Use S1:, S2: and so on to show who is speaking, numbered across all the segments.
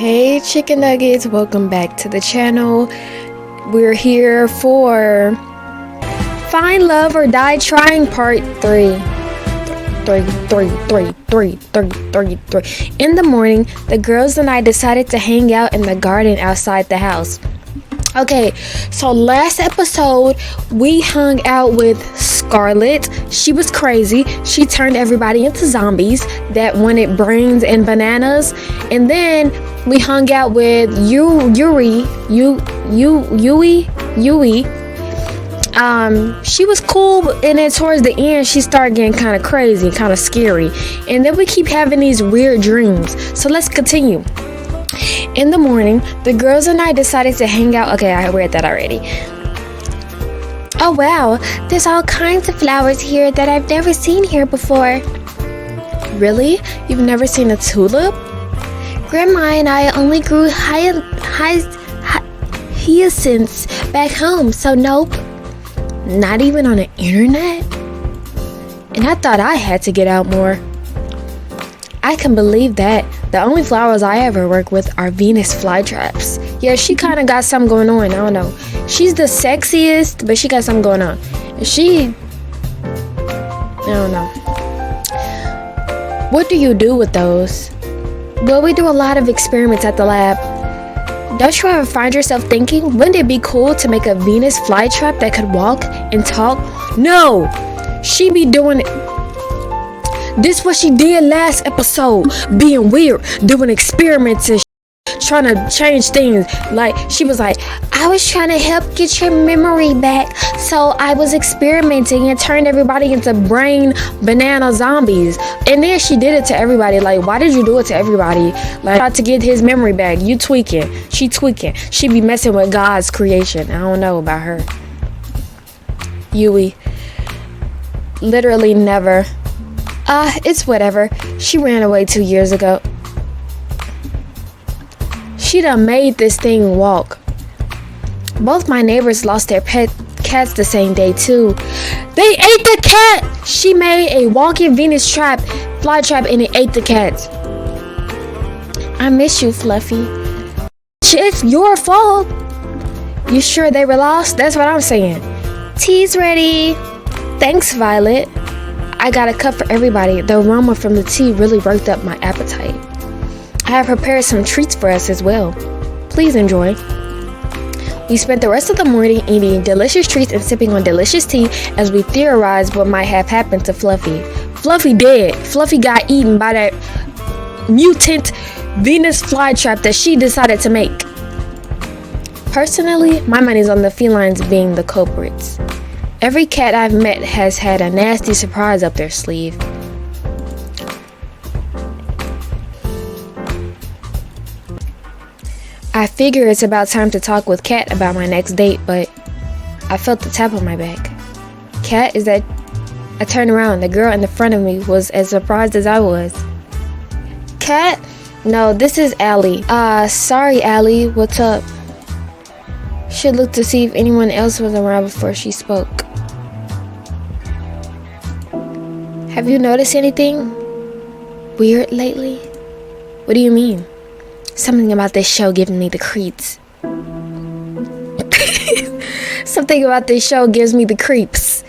S1: Hey chicken nuggets, welcome back to the channel. We're here for Find Love or Die Trying Part 3. In the morning, the girls and I decided to hang out in the garden outside the house. Okay, so last episode we hung out with Scarlett. She was crazy. She turned everybody into zombies that wanted brains and bananas. And then we hung out with Yui. She was cool, and then towards the end she started getting kind of crazy, kind of scary. And then we keep having these weird dreams. So let's continue. In the morning, the girls and I decided to hang out. Okay, I read that already. Oh wow, there's all kinds of flowers here that I've never seen here before. Really? You've never seen a tulip? Grandma and I only grew hyacinths back home, so nope. Not even on the internet? And I thought I had to get out more. I can believe that. The only flowers I ever work with are Venus flytraps. Yeah, she kind of got something going on. I don't know. She's the sexiest, but she got something going on. I don't know. What do you do with those? Well, we do a lot of experiments at the lab. Don't you ever find yourself thinking, wouldn't it be cool to make a Venus flytrap that could walk and talk? No! She be doing it. This what she did last episode, being weird, doing experiments and trying to change things. Like, she was like, I was trying to help get your memory back, so I was experimenting and turned everybody into brain banana zombies. And then she did it to everybody. Like, why did you do it to everybody? Like, try to get his memory back. You tweaking. She tweaking. She be messing with God's creation. I don't know about her. Yui. Literally never. It's whatever. She ran away 2 years ago. She done made this thing walk. Both my neighbors lost their pet cats the same day too. They ate the cat! She made a walking Venus fly trap, and it ate the cats. I miss you, Fluffy. It's your fault. You sure they were lost? That's what I'm saying. Tea's ready. Thanks, Violet. I got a cup for everybody. The aroma from the tea really worked up my appetite. I have prepared some treats for us as well. Please enjoy. We spent the rest of the morning eating delicious treats and sipping on delicious tea as we theorized what might have happened to Fluffy. Fluffy dead. Fluffy got eaten by that mutant Venus flytrap that she decided to make. Personally, my money's on the felines being the culprits. Every cat I've met has had a nasty surprise up their sleeve. I figure it's about time to talk with Kat about my next date, but I felt the tap on my back. Kat, is that... I turned around. The girl in the front of me was as surprised as I was. Kat? No, this is Allie. Sorry, Allie. What's up? She looked to see if anyone else was around before she spoke. Have you noticed anything weird lately? What do you mean? Something about this show giving me the creeps. Something about this show gives me the creeps.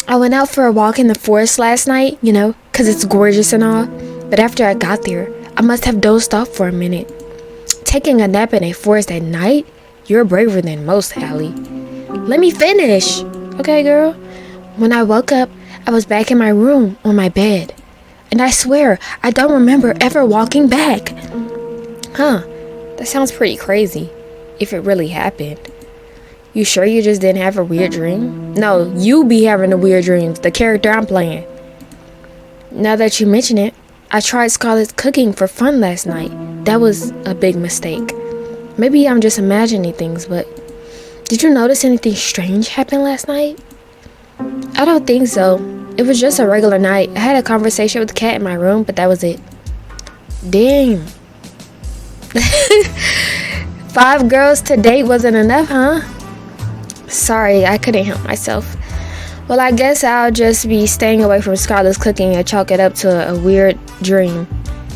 S1: I went out for a walk in the forest last night, you know, 'cause it's gorgeous and all. But after I got there, I must have dozed off for a minute. Taking a nap in a forest at night? You're braver than most, Allie. Let me finish. Okay, girl. When I woke up, I was back in my room on my bed. And I swear, I don't remember ever walking back. Huh. That sounds pretty crazy. If it really happened. You sure you just didn't have a weird dream? No, you be having the weird dreams. The character I'm playing. Now that you mention it, I tried Scarlett's cooking for fun last night. That was a big mistake. Maybe I'm just imagining things, but did you notice anything strange happen last night? I don't think so. It was just a regular night. I had a conversation with the cat in my room, but that was it. Damn. 5 girls to date wasn't enough, huh? Sorry, I couldn't help myself. Well, I guess I'll just be staying away from Scarlett's cooking and chalk it up to a weird dream.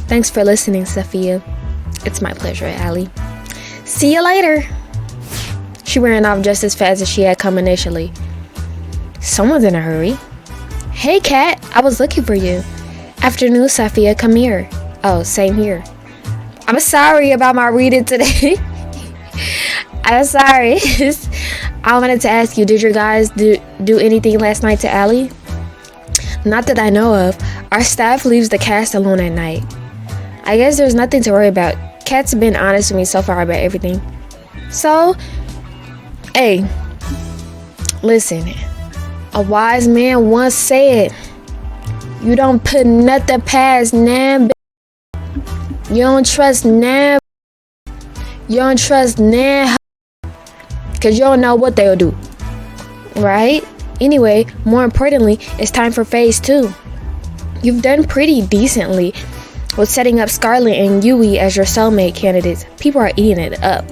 S1: Thanks for listening, Sophia. It's my pleasure, Allie. See you later. She ran off just as fast as she had come initially. Someone's in a hurry. Hey, Kat, I was looking for you. Afternoon, Safia, come here. Oh, same here. I'm sorry about my reading today. I'm sorry. I wanted to ask you, did your guys do anything last night to Allie? Not that I know of. Our staff leaves the cast alone at night. I guess there's nothing to worry about. Kat's been honest with me so far about everything. So, hey, listen. A wise man once said, you don't put nothing past nan. You don't trust nan. You don't trust nan. Because you don't know what they'll do. Right? Anyway, more importantly, it's time for phase 2. You've done pretty decently with setting up Scarlett and Yui as your soulmate candidates. People are eating it up.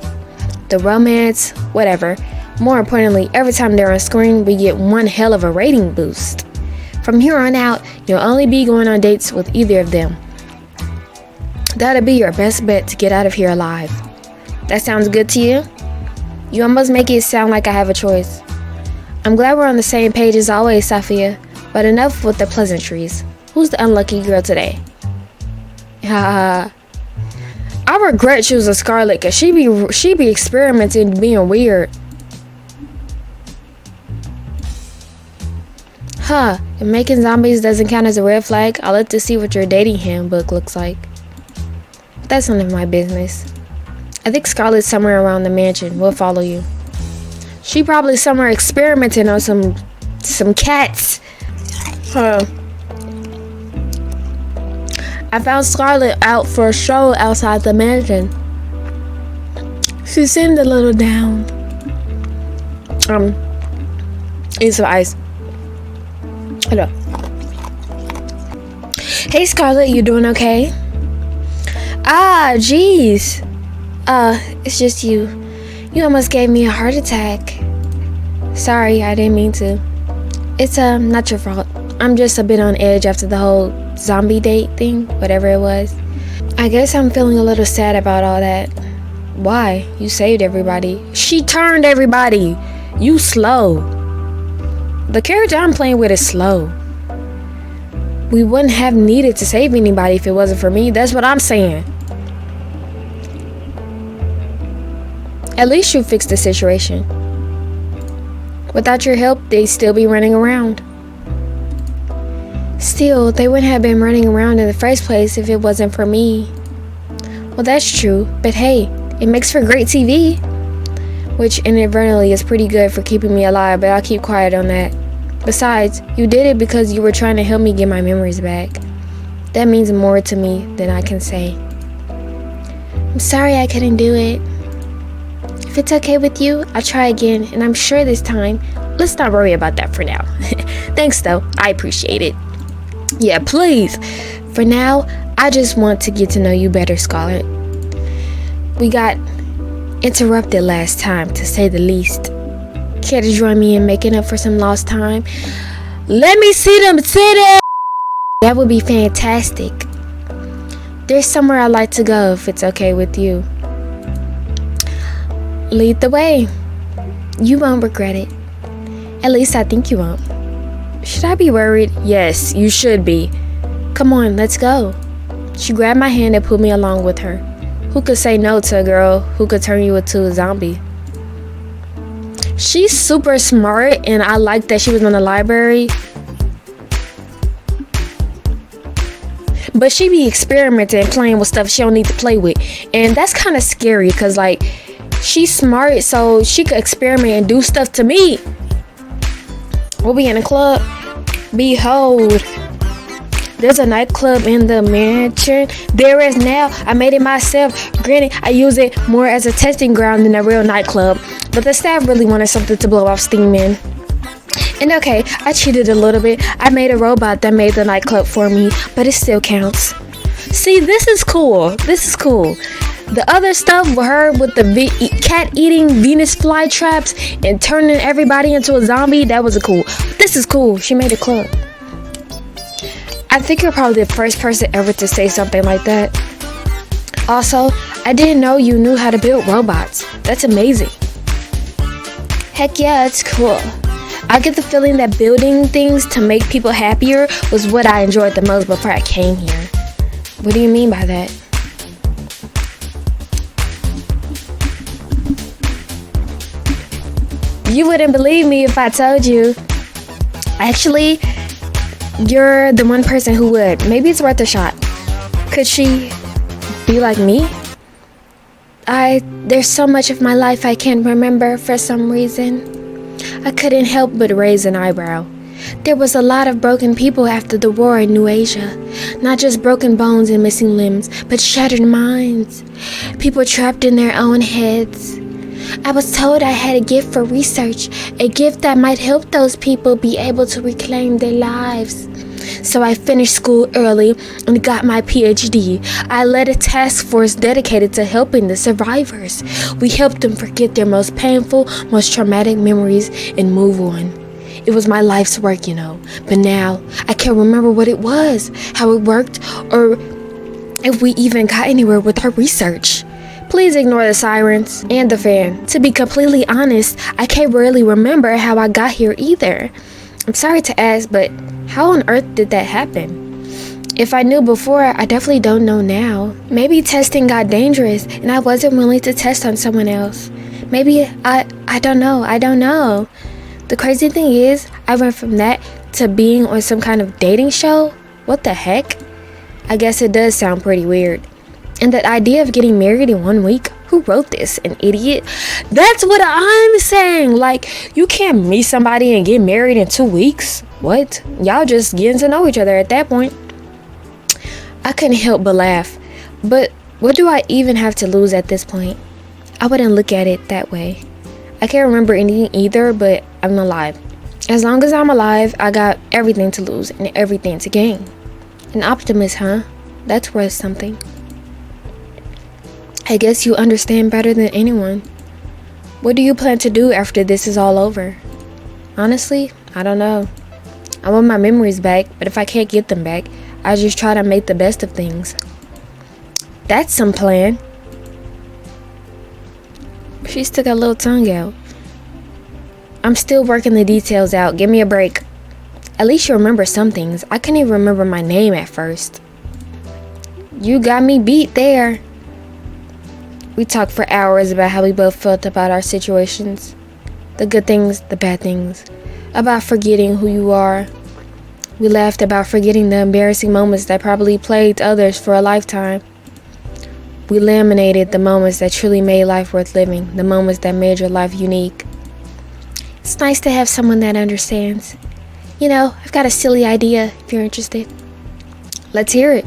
S1: The romance, whatever. More importantly, every time they're on screen, we get one hell of a rating boost. From here on out, you'll only be going on dates with either of them. That'll be your best bet to get out of here alive. That sounds good to you? You almost make it sound like I have a choice. I'm glad we're on the same page as always, Safia, but enough with the pleasantries. Who's the unlucky girl today? I regret choosing Scarlett because she be experimenting being weird. If making zombies doesn't count as a red flag, I'll let to see what your dating handbook looks like. That's none of my business. I think Scarlett's somewhere around the mansion. We'll follow you. She probably somewhere experimenting on some cats. I found Scarlett out for a stroll outside the mansion. She seemed a little down. Eat some ice. Hello. Hey, Scarlett, you doing okay? Jeez. It's just you. You almost gave me a heart attack. Sorry, I didn't mean to. It's, not your fault. I'm just a bit on edge after the whole zombie date thing, whatever it was. I guess I'm feeling a little sad about all that. Why? You saved everybody. She turned everybody. You slow. The character I'm playing with is slow. We wouldn't have needed to save anybody if it wasn't for me. That's what I'm saying. At least you fixed the situation. Without your help, they'd still be running around. Still, they wouldn't have been running around in the first place if it wasn't for me. Well, that's true, but hey, it makes for great TV. Which inadvertently is pretty good for keeping me alive, but I'll keep quiet on that. Besides, you did it because you were trying to help me get my memories back. That means more to me than I can say. I'm sorry I couldn't do it. If it's okay with you, I'll try again, and I'm sure this time, let's not worry about that for now. Thanks though, I appreciate it. Yeah, please. For now, I just want to get to know you better, Scarlett. We got interrupted last time, to say the least. Care to join me in making up for some lost time? Let me see them titties! That would be fantastic. There's somewhere I'd like to go if it's okay with you. Lead the way. You won't regret it. At least I think you won't. Should I be worried? Yes, you should be. Come on, let's go. She grabbed my hand and pulled me along with her. Who could say no to a girl who could turn you into a zombie? She's super smart, and I like that she was in the library. But she be experimenting, playing with stuff she don't need to play with. And that's kind of scary, because, like, she's smart, so she could experiment and do stuff to me. We'll be in a club. Behold. There's a nightclub in the mansion. There is now. I made it myself. Granted, I use it more as a testing ground than a real nightclub. But the staff really wanted something to blow off steam in. And okay, I cheated a little bit. I made a robot that made the nightclub for me, but it still counts. See, this is cool. This is cool. The other stuff with her with the cat eating Venus flytraps and turning everybody into a zombie, that wasn't cool. This is cool. She made a club. I think you're probably the first person ever to say something like that. Also, I didn't know you knew how to build robots. That's amazing. Heck yeah, it's cool. I get the feeling that building things to make people happier was what I enjoyed the most before I came here. What do you mean by that? You wouldn't believe me if I told you. Actually, you're the one person who would. Maybe it's worth a shot. Could she be like me? There's so much of my life I can't remember for some reason. I couldn't help but raise an eyebrow. There was a lot of broken people after the war in New Asia. Not just broken bones and missing limbs, but shattered minds. People trapped in their own heads. I was told I had a gift for research, a gift that might help those people be able to reclaim their lives. So I finished school early and got my PhD. I led a task force dedicated to helping the survivors. We helped them forget their most painful, most traumatic memories and move on. It was my life's work, but now I can't remember what it was, how it worked, or if we even got anywhere with our research. Please ignore the sirens and the fan. To be completely honest, I can't really remember how I got here either. I'm sorry to ask, but how on earth did that happen? If I knew before, I definitely don't know now. Maybe testing got dangerous and I wasn't willing to test on someone else. Maybe I don't know. The crazy thing is, I went from that to being on some kind of dating show. What the heck? I guess it does sound pretty weird. And that idea of getting married in 1 week? Who wrote this? An idiot? That's what I'm saying. Like, you can't meet somebody and get married in 2 weeks. What? Y'all just getting to know each other at that point. I couldn't help but laugh. But what do I even have to lose at this point? I wouldn't look at it that way. I can't remember anything either, but I'm alive. As long as I'm alive, I got everything to lose and everything to gain. An optimist, huh? That's worth something. I guess you understand better than anyone. What do you plan to do after this is all over? Honestly, I don't know. I want my memories back, but if I can't get them back, I just try to make the best of things. That's some plan. She stuck her little tongue out. I'm still working the details out. Give me a break. At least you remember some things. I couldn't even remember my name at first. You got me beat there. We talked for hours about how we both felt about our situations. The good things, the bad things. About forgetting who you are. We laughed about forgetting the embarrassing moments that probably plagued others for a lifetime. We laminated the moments that truly made life worth living. The moments that made your life unique. It's nice to have someone that understands. I've got a silly idea if you're interested. Let's hear it.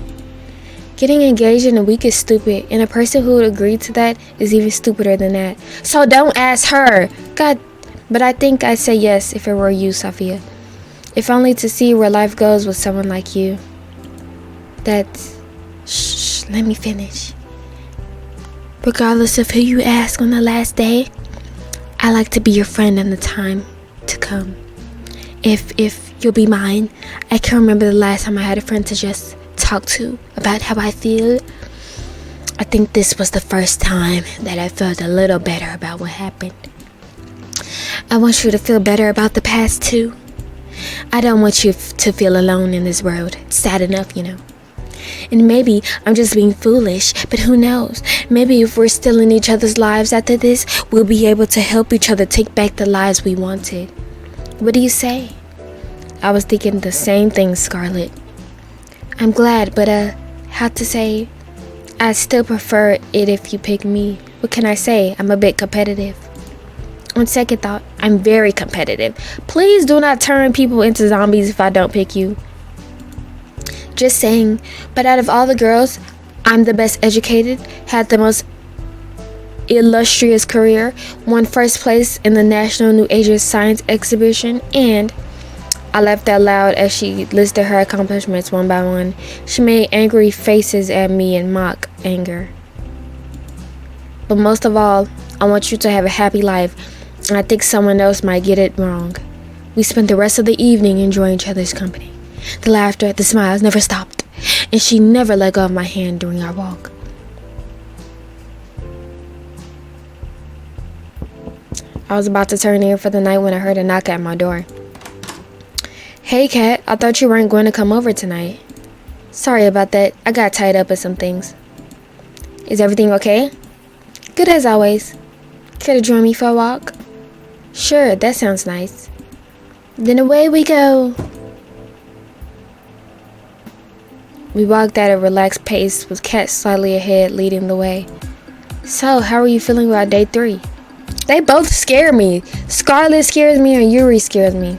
S1: Getting engaged in a week is stupid, and a person who would agree to that is even stupider than that. So don't ask her. God, but I think I'd say yes if it were you, Sophia. If only to see where life goes with someone like you. Shh, let me finish. Regardless of who you ask on the last day, I like to be your friend in the time to come. If you'll be mine, I can remember the last time I had a friend to just talk to about how I feel. I think this was the first time that I felt a little better about what happened. I want you to feel better about the past too. I don't want you to feel alone in this world. It's sad enough, And maybe I'm just being foolish, but who knows? Maybe if we're still in each other's lives after this, we'll be able to help each other take back the lives we wanted. What do you say? I was thinking the same thing, Scarlett. I'm glad, but how to say, I still prefer it if you pick me. What can I say? I'm a bit competitive. On second thought, I'm very competitive. Please do not turn people into zombies if I don't pick you. Just saying, but out of all the girls, I'm the best educated, had the most illustrious career, won first place in the National New Asia Science Exhibition, and I laughed out loud as she listed her accomplishments one by one. She made angry faces at me in mock anger. But most of all, I want you to have a happy life, and I think someone else might get it wrong. We spent the rest of the evening enjoying each other's company. The laughter, the smiles never stopped, and she never let go of my hand during our walk. I was about to turn in for the night when I heard a knock at my door. Hey, Kat, I thought you weren't going to come over tonight. Sorry about that. I got tied up with some things. Is everything okay? Good as always. Care to join me for a walk? Sure, that sounds nice. Then away we go. We walked at a relaxed pace with Kat slightly ahead leading the way. So, how are you feeling about day 3? They both scare me. Scarlet scares me and Yuri scares me.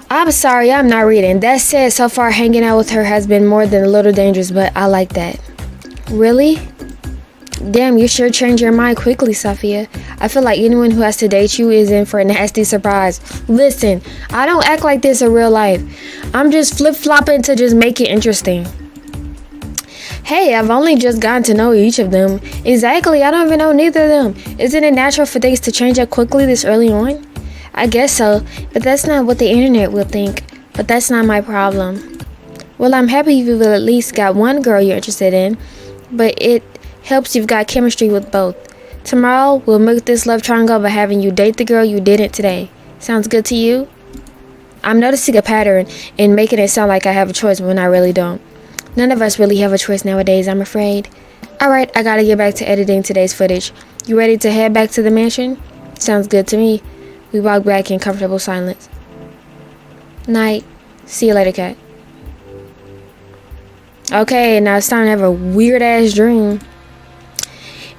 S1: I'm sorry, I'm not reading. That said, so far hanging out with her has been more than a little dangerous, but I like that. Really? Damn, you sure changed your mind quickly, Sophia. I feel like anyone who has to date you is in for a nasty surprise. Listen, I don't act like this in real life. I'm just flip-flopping to just make it interesting. Hey, I've only just gotten to know each of them. Exactly, I don't even know neither of them. Isn't it natural for things to change up quickly this early on? I guess so, but that's not what the internet will think. But that's not my problem. Well, I'm happy you've at least got one girl you're interested in, but it helps you've got chemistry with both. Tomorrow, we'll make this love triangle by having you date the girl you didn't today. Sounds good to you? I'm noticing a pattern in making it sound like I have a choice when I really don't. None of us really have a choice nowadays, I'm afraid. Alright, I gotta get back to editing today's footage. You ready to head back to the mansion? Sounds good to me. We walk back in comfortable silence. Night. See you later, Kat. Okay, now it's time to have a weird-ass dream.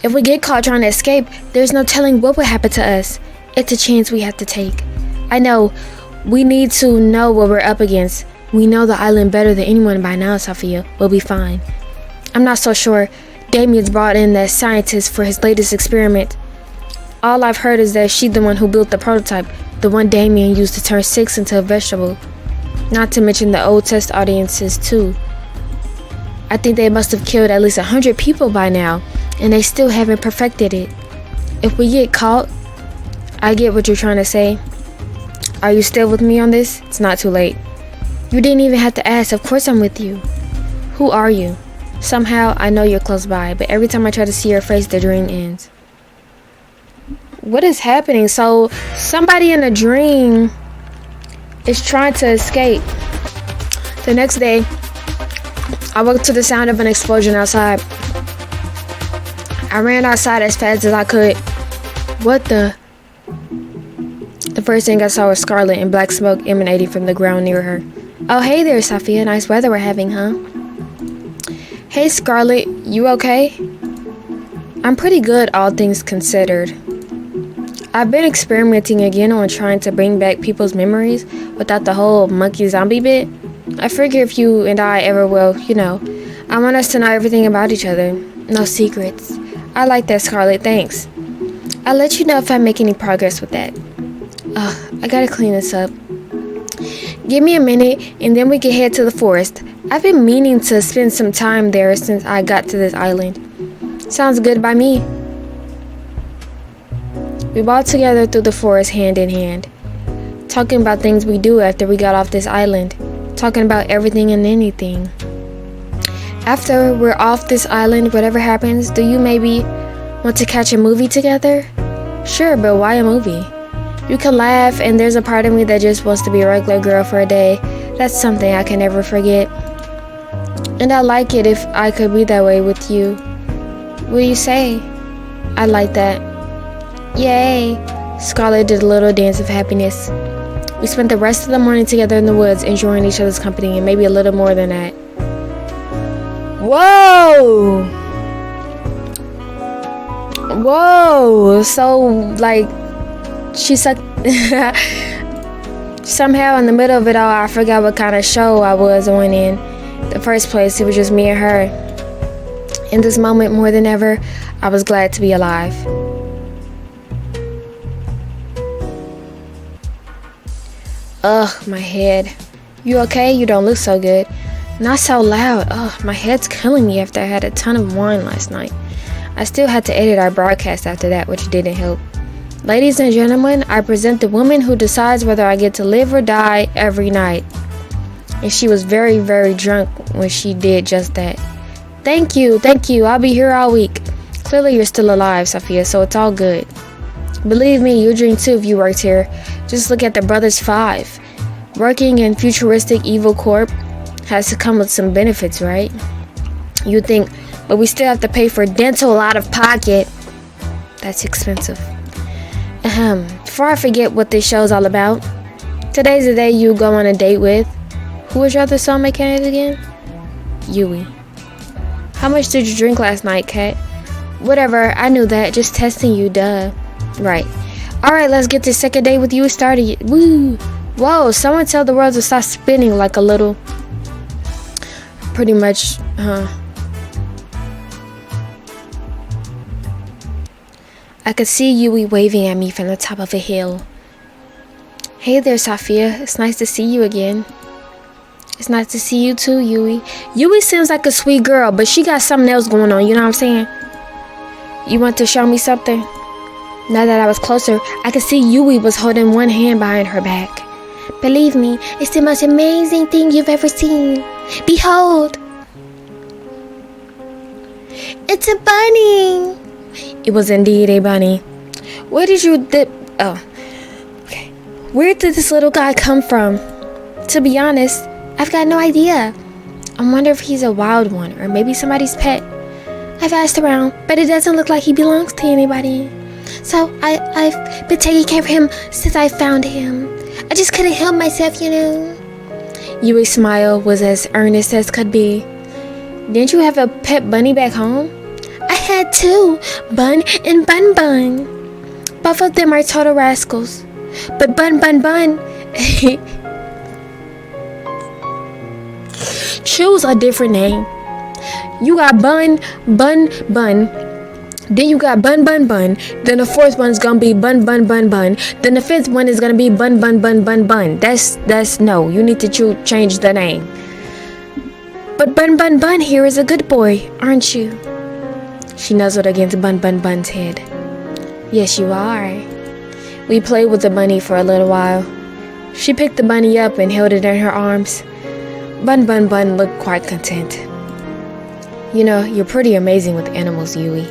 S1: If we get caught trying to escape, there's no telling what would happen to us. It's a chance we have to take. I know. We need to know what we're up against. We know the island better than anyone by now, Sophia. We'll be fine. I'm not so sure. Damien's brought in that scientist for his latest experiment. All I've heard is that she's the one who built the prototype, the one Damien used to turn 6 into a vegetable. Not to mention the old test audiences too. I think they must have killed at least 100 people by now, and they still haven't perfected it. If we get caught, I get what you're trying to say. Are you still with me on this? It's not too late. You didn't even have to ask. Of course I'm with you. Who are you? Somehow I know you're close by, but every time I try to see your face, the dream ends. What is happening? So somebody in a dream is trying to escape. The next day, I woke to the sound of an explosion outside. I ran outside as fast as I could. What the? The first thing I saw was Scarlet and black smoke emanating from the ground near her. Oh, hey there, Sophia. Nice weather we're having, huh? Hey, Scarlet. You okay? I'm pretty good, all things considered. I've been experimenting again on trying to bring back people's memories without the whole monkey zombie bit. I figure if you and I ever will, I want us to know everything about each other. No secrets. I like that, Scarlet. Thanks. I'll let you know if I make any progress with that. I gotta clean this up. Give me a minute and then we can head to the forest. I've been meaning to spend some time there since I got to this island. Sounds good by me. We walked together through the forest hand in hand, talking about things we do after we got off this island, talking about everything and anything. After we're off this island, whatever happens, do you maybe want to catch a movie together? Sure, but why a movie? You can laugh, and there's a part of me that just wants to be a regular girl for a day. That's something I can never forget. And I'd like it if I could be that way with you. What do you say? I like that. Yay! Scarlet did a little dance of happiness. We spent the rest of the morning together in the woods, enjoying each other's company, and maybe a little more than that. Whoa! Whoa! So, she sucked. Somehow, in the middle of it all, I forgot what kind of show I was on in the first place. It was just me and her. In this moment, more than ever, I was glad to be alive. Ugh, my head. You okay? You don't look so good. Not so loud. Ugh, my head's killing me after I had a ton of wine last night. I still had to edit our broadcast after that, which didn't help. Ladies and gentlemen, I present the woman who decides whether I get to live or die every night. And she was very, very drunk when she did just that. Thank you, thank you. I'll be here all week. Clearly you're still alive, Sophia, so it's all good. Believe me, you'd dream too if you worked here. Just look at the Brothers 5. Working in futuristic evil corp has to come with some benefits, right? You think, but we still have to pay for dental out of pocket. That's expensive. Before I forget what this show's all about, today's the day you go on a date with. Who was your other soulmate candidate again? Yui. How much did you drink last night, Kat? Whatever, I knew that. Just testing you, duh. Right. Alright, let's get this second date with you started. Woo! Whoa, someone tell the world to stop spinning like a little... Pretty much, I could see Yui waving at me from the top of a hill. Hey there, Sophia. It's nice to see you again. It's nice to see you too, Yui. Yui seems like a sweet girl, but she got something else going on, you know what I'm saying? You want to show me something? Now that I was closer, I could see Yui was holding one hand behind her back. Believe me, it's the most amazing thing you've ever seen. Behold! It's a bunny! It was indeed a bunny. Where did you dip? Oh, okay. Where did this little guy come from? To be honest, I've got no idea. I wonder if he's a wild one or maybe somebody's pet. I've asked around, but it doesn't look like he belongs to anybody. So I've been taking care of him since I found him. I just couldn't help myself, you know. Yui's smile was as earnest as could be. Didn't you have a pet bunny back home? I had two, Bun and Bun Bun. Both of them are total rascals. But Bun Bun Bun... Choose a different name. You got Bun Bun Bun. Then you got Bun Bun Bun. Then the fourth one's gonna be Bun Bun Bun Bun. Then the fifth one is gonna be Bun Bun Bun Bun Bun. That's no. You need to change the name. But Bun Bun Bun here is a good boy, aren't you? She nuzzled against Bun Bun Bun's head. Yes, you are. We played with the bunny for a little while. She picked the bunny up and held it in her arms. Bun Bun Bun looked quite content. You know, you're pretty amazing with animals, Yui.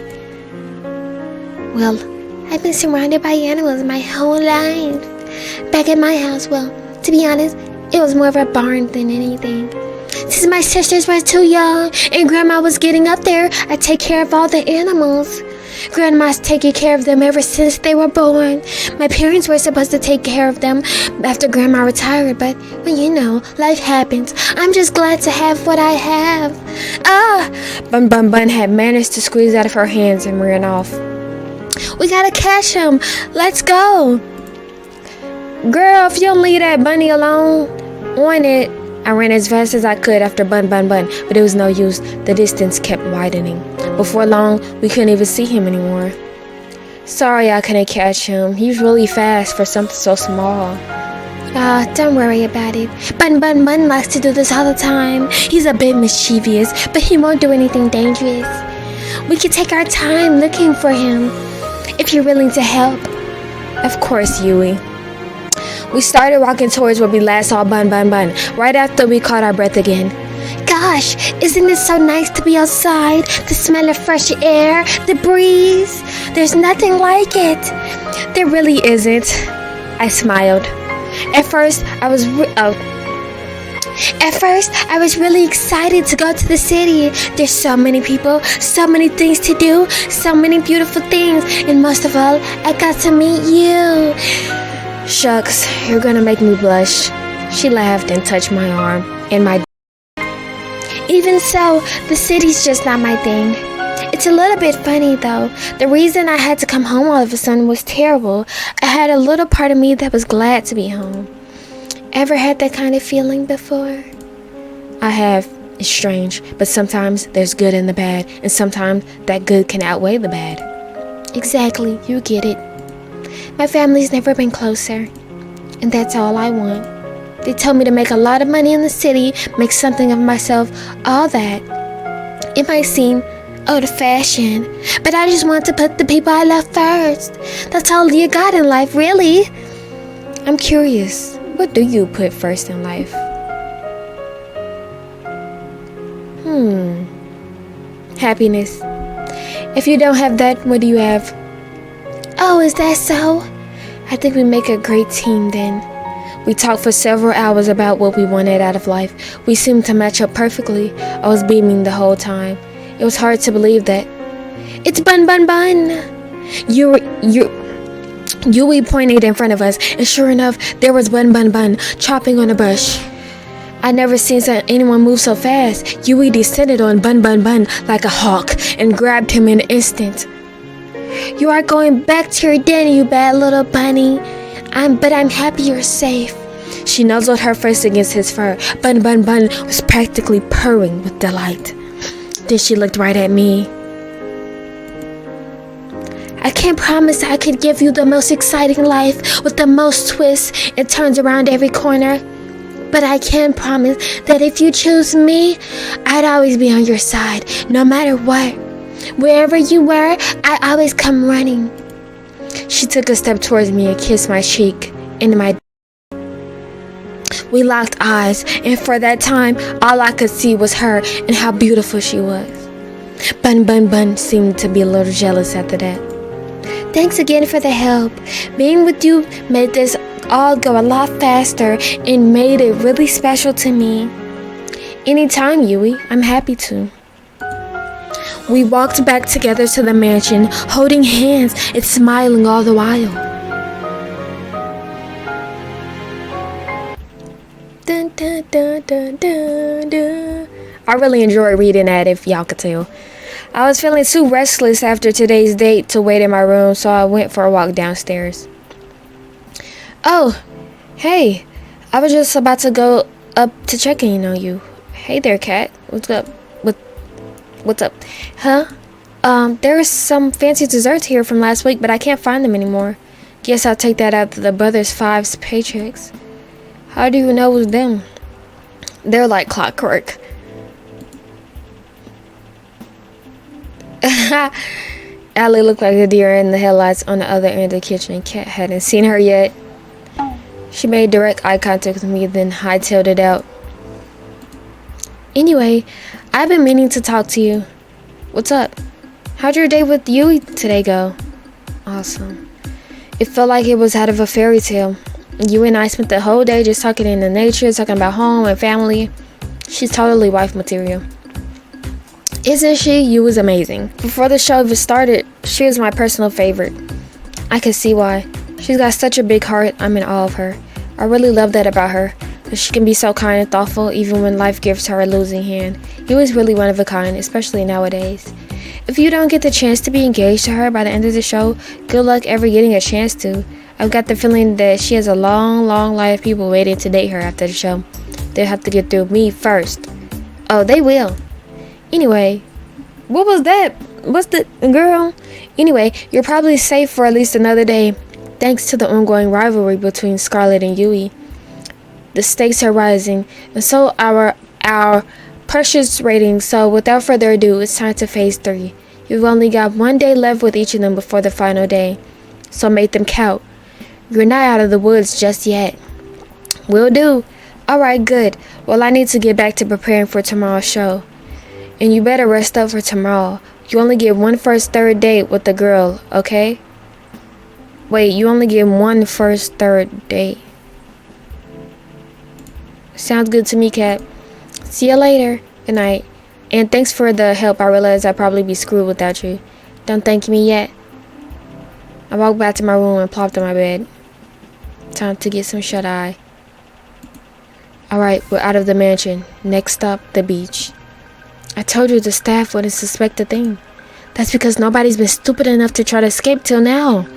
S1: Well, I've been surrounded by animals my whole life. Back at my house, well, to be honest, it was more of a barn than anything. Since my sisters were too young and Grandma was getting up there, I take care of all the animals. Grandma's taking care of them ever since they were born. My parents were supposed to take care of them after Grandma retired, but, well, you know, life happens. I'm just glad to have what I have. Bun Bun Bun had managed to squeeze out of her hands and ran off. We gotta catch him. Let's go. Girl, if you don't leave that bunny alone, on it. I ran as fast as I could after Bun Bun Bun, but it was no use. The distance kept widening. Before long, we couldn't even see him anymore. Sorry I couldn't catch him. He's really fast for something so small. Don't worry about it. Bun Bun Bun likes to do this all the time. He's a bit mischievous, but he won't do anything dangerous. We could take our time looking for him, if you're willing to help. Of course, Yui. We started walking towards where we last saw Bun Bun Bun, right after we caught our breath again. Gosh, isn't it so nice to be outside? The smell of fresh air, the breeze. There's nothing like it. There really isn't. I smiled. At first, I was really excited to go to the city. There's so many people, so many things to do, so many beautiful things, and most of all, I got to meet you. Shucks, you're gonna make me blush. She laughed and touched my arm and my... Even so, the city's just not my thing. It's a little bit funny though. The reason I had to come home all of a sudden was terrible. I had a little part of me that was glad to be home. Ever had that kind of feeling before? I have. It's strange, but sometimes there's good in the bad, and sometimes that good can outweigh the bad. Exactly, you get it. My family's never been closer, and that's all I want. They told me to make a lot of money in the city, make something of myself, all that. It might seem old-fashioned, but I just want to put the people I love first. That's all you got in life, really. I'm curious, what do you put first in life? happiness. If you don't have that, what do you have? Oh, is that so? I think we make a great team then. We talked for several hours about what we wanted out of life. We seemed to match up perfectly. I was beaming the whole time. It was hard to believe that. It's Bun Bun Bun! Yui pointed in front of us, and sure enough, there was Bun Bun Bun chopping on a bush. I'd never seen anyone move so fast. Yui descended on Bun Bun Bun like a hawk and grabbed him in an instant. You are going back to your den, you bad little bunny. But I'm happy you're safe. She nuzzled her face against his fur. Bun Bun Bun was practically purring with delight. Then she looked right at me. I can't promise I could give you the most exciting life with the most twists and turns around every corner. But I can promise that if you choose me, I'd always be on your side, no matter what. Wherever you were, I always come running. She took a step towards me and kissed my cheek into my. We locked eyes, and for that time, all I could see was her and how beautiful she was. Bun Bun Bun seemed to be a little jealous after that. Thanks again for the help. Being with you made this all go a lot faster and made it really special to me. Anytime, Yui, I'm happy to. We walked back together to the mansion, holding hands and smiling all the while. Dun, dun, dun, dun, dun, dun. I really enjoy reading that, if y'all could tell. I was feeling too restless after today's date to wait in my room, so I went for a walk downstairs. Oh, hey, I was just about to go up to check in on you. Hey there, Cat. What's up? What's up? Huh? There's some fancy desserts here from last week, but I can't find them anymore. Guess I'll take that out of the Brothers Five's paychecks. How do you know it was them? They're like clockwork. Allie looked like a deer in the headlights on the other end of the kitchen. Cat hadn't seen her yet. She made direct eye contact with me, then hightailed it out. Anyway, I've been meaning to talk to you. What's up? How'd your day with Yui today go? Awesome. It felt like it was out of a fairy tale. You and I spent the whole day just talking in the nature, talking about home and family. She's totally wife material. Isn't she? You was amazing. Before the show even started, she was my personal favorite. I can see why. She's got such a big heart. I'm in awe of her. I really love that about her. That she can be so kind and thoughtful even when life gives her a losing hand. He was really one of a kind, especially nowadays. If you don't get the chance to be engaged to her by the end of the show, good luck ever getting a chance to. I've got the feeling that she has a long, long line of people waiting to date her after the show. They'll have to get through me first. Oh, they will. Anyway, what was that? What's the girl? Anyway, you're probably safe for at least another day, thanks to the ongoing rivalry between Scarlet and Yui. The stakes are rising, and so our precious ratings. So without further ado, it's time to phase 3. You've only got 1 day left with each of them before the final day, so make them count. You're not out of the woods just yet. Will do. Alright, good. Well, I need to get back to preparing for tomorrow's show. And you better rest up for tomorrow. You only get one first third date with the girl, okay? Wait, you only get one first third date. Sounds good to me, Cat. See you later. Good night. And thanks for the help. I realize I'd probably be screwed without you. Don't thank me yet. I walked back to my room and plopped on my bed. Time to get some shut-eye. Alright, we're out of the mansion. Next stop, the beach. I told you the staff wouldn't suspect a thing. That's because nobody's been stupid enough to try to escape till now.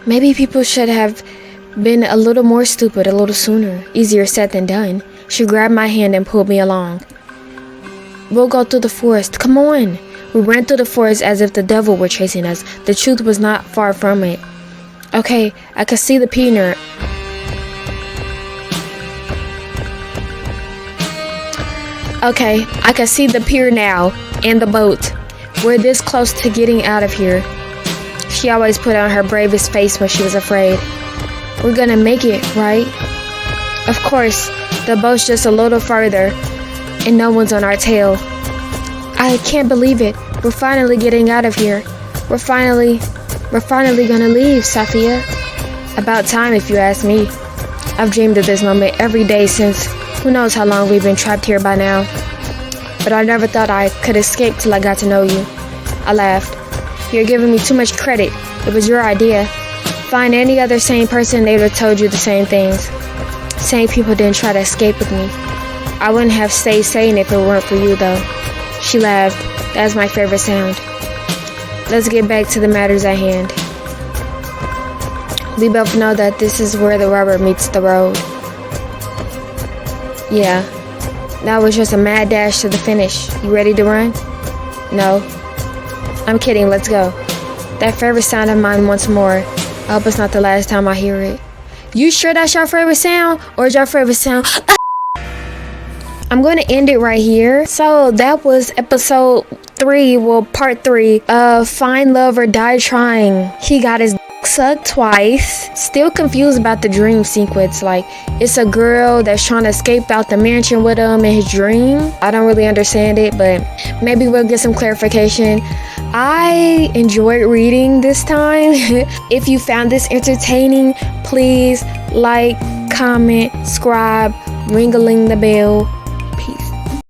S1: Maybe people should have been a little more stupid a little sooner. Easier said than done. She grabbed my hand and pulled me along. We'll go through the forest. Come on. We ran through the forest as if the devil were chasing us. The truth was not far from it. Okay, I could see the pier. Okay, I can see the pier now, and the boat. We're this close to getting out of here. She always put on her bravest face when she was afraid. We're gonna make it, right? Of course, the boat's just a little further, and no one's on our tail. I can't believe it. We're finally getting out of here. We're finally gonna leave, Safia. About time, if you ask me. I've dreamed of this moment every day since who knows how long we've been trapped here by now. But I never thought I could escape till I got to know you. I laughed. You're giving me too much credit. It was your idea. Find any other sane person, they would have told you the same things. Sane people didn't try to escape with me. I wouldn't have stayed sane if it weren't for you, though. She laughed. That's my favorite sound. Let's get back to the matters at hand. We both know that this is where the rubber meets the road. Yeah, that was just a mad dash to the finish. You ready to run? No. I'm kidding, let's go. That favorite sound of mine once more. I hope it's not the last time I hear it. You sure that's your favorite sound? Or is your favorite sound? I'm going to end it right here. So that was episode 3, well, part 3 of Find Love or Die Trying. He got his sucked twice. Still confused about the dream sequence. Like, it's a girl that's trying to escape out the mansion with him in his dream. I don't really understand it, but maybe we'll get some clarification. I enjoyed reading this time. If you found this entertaining, please like, comment, subscribe, ring-a-ling the bell.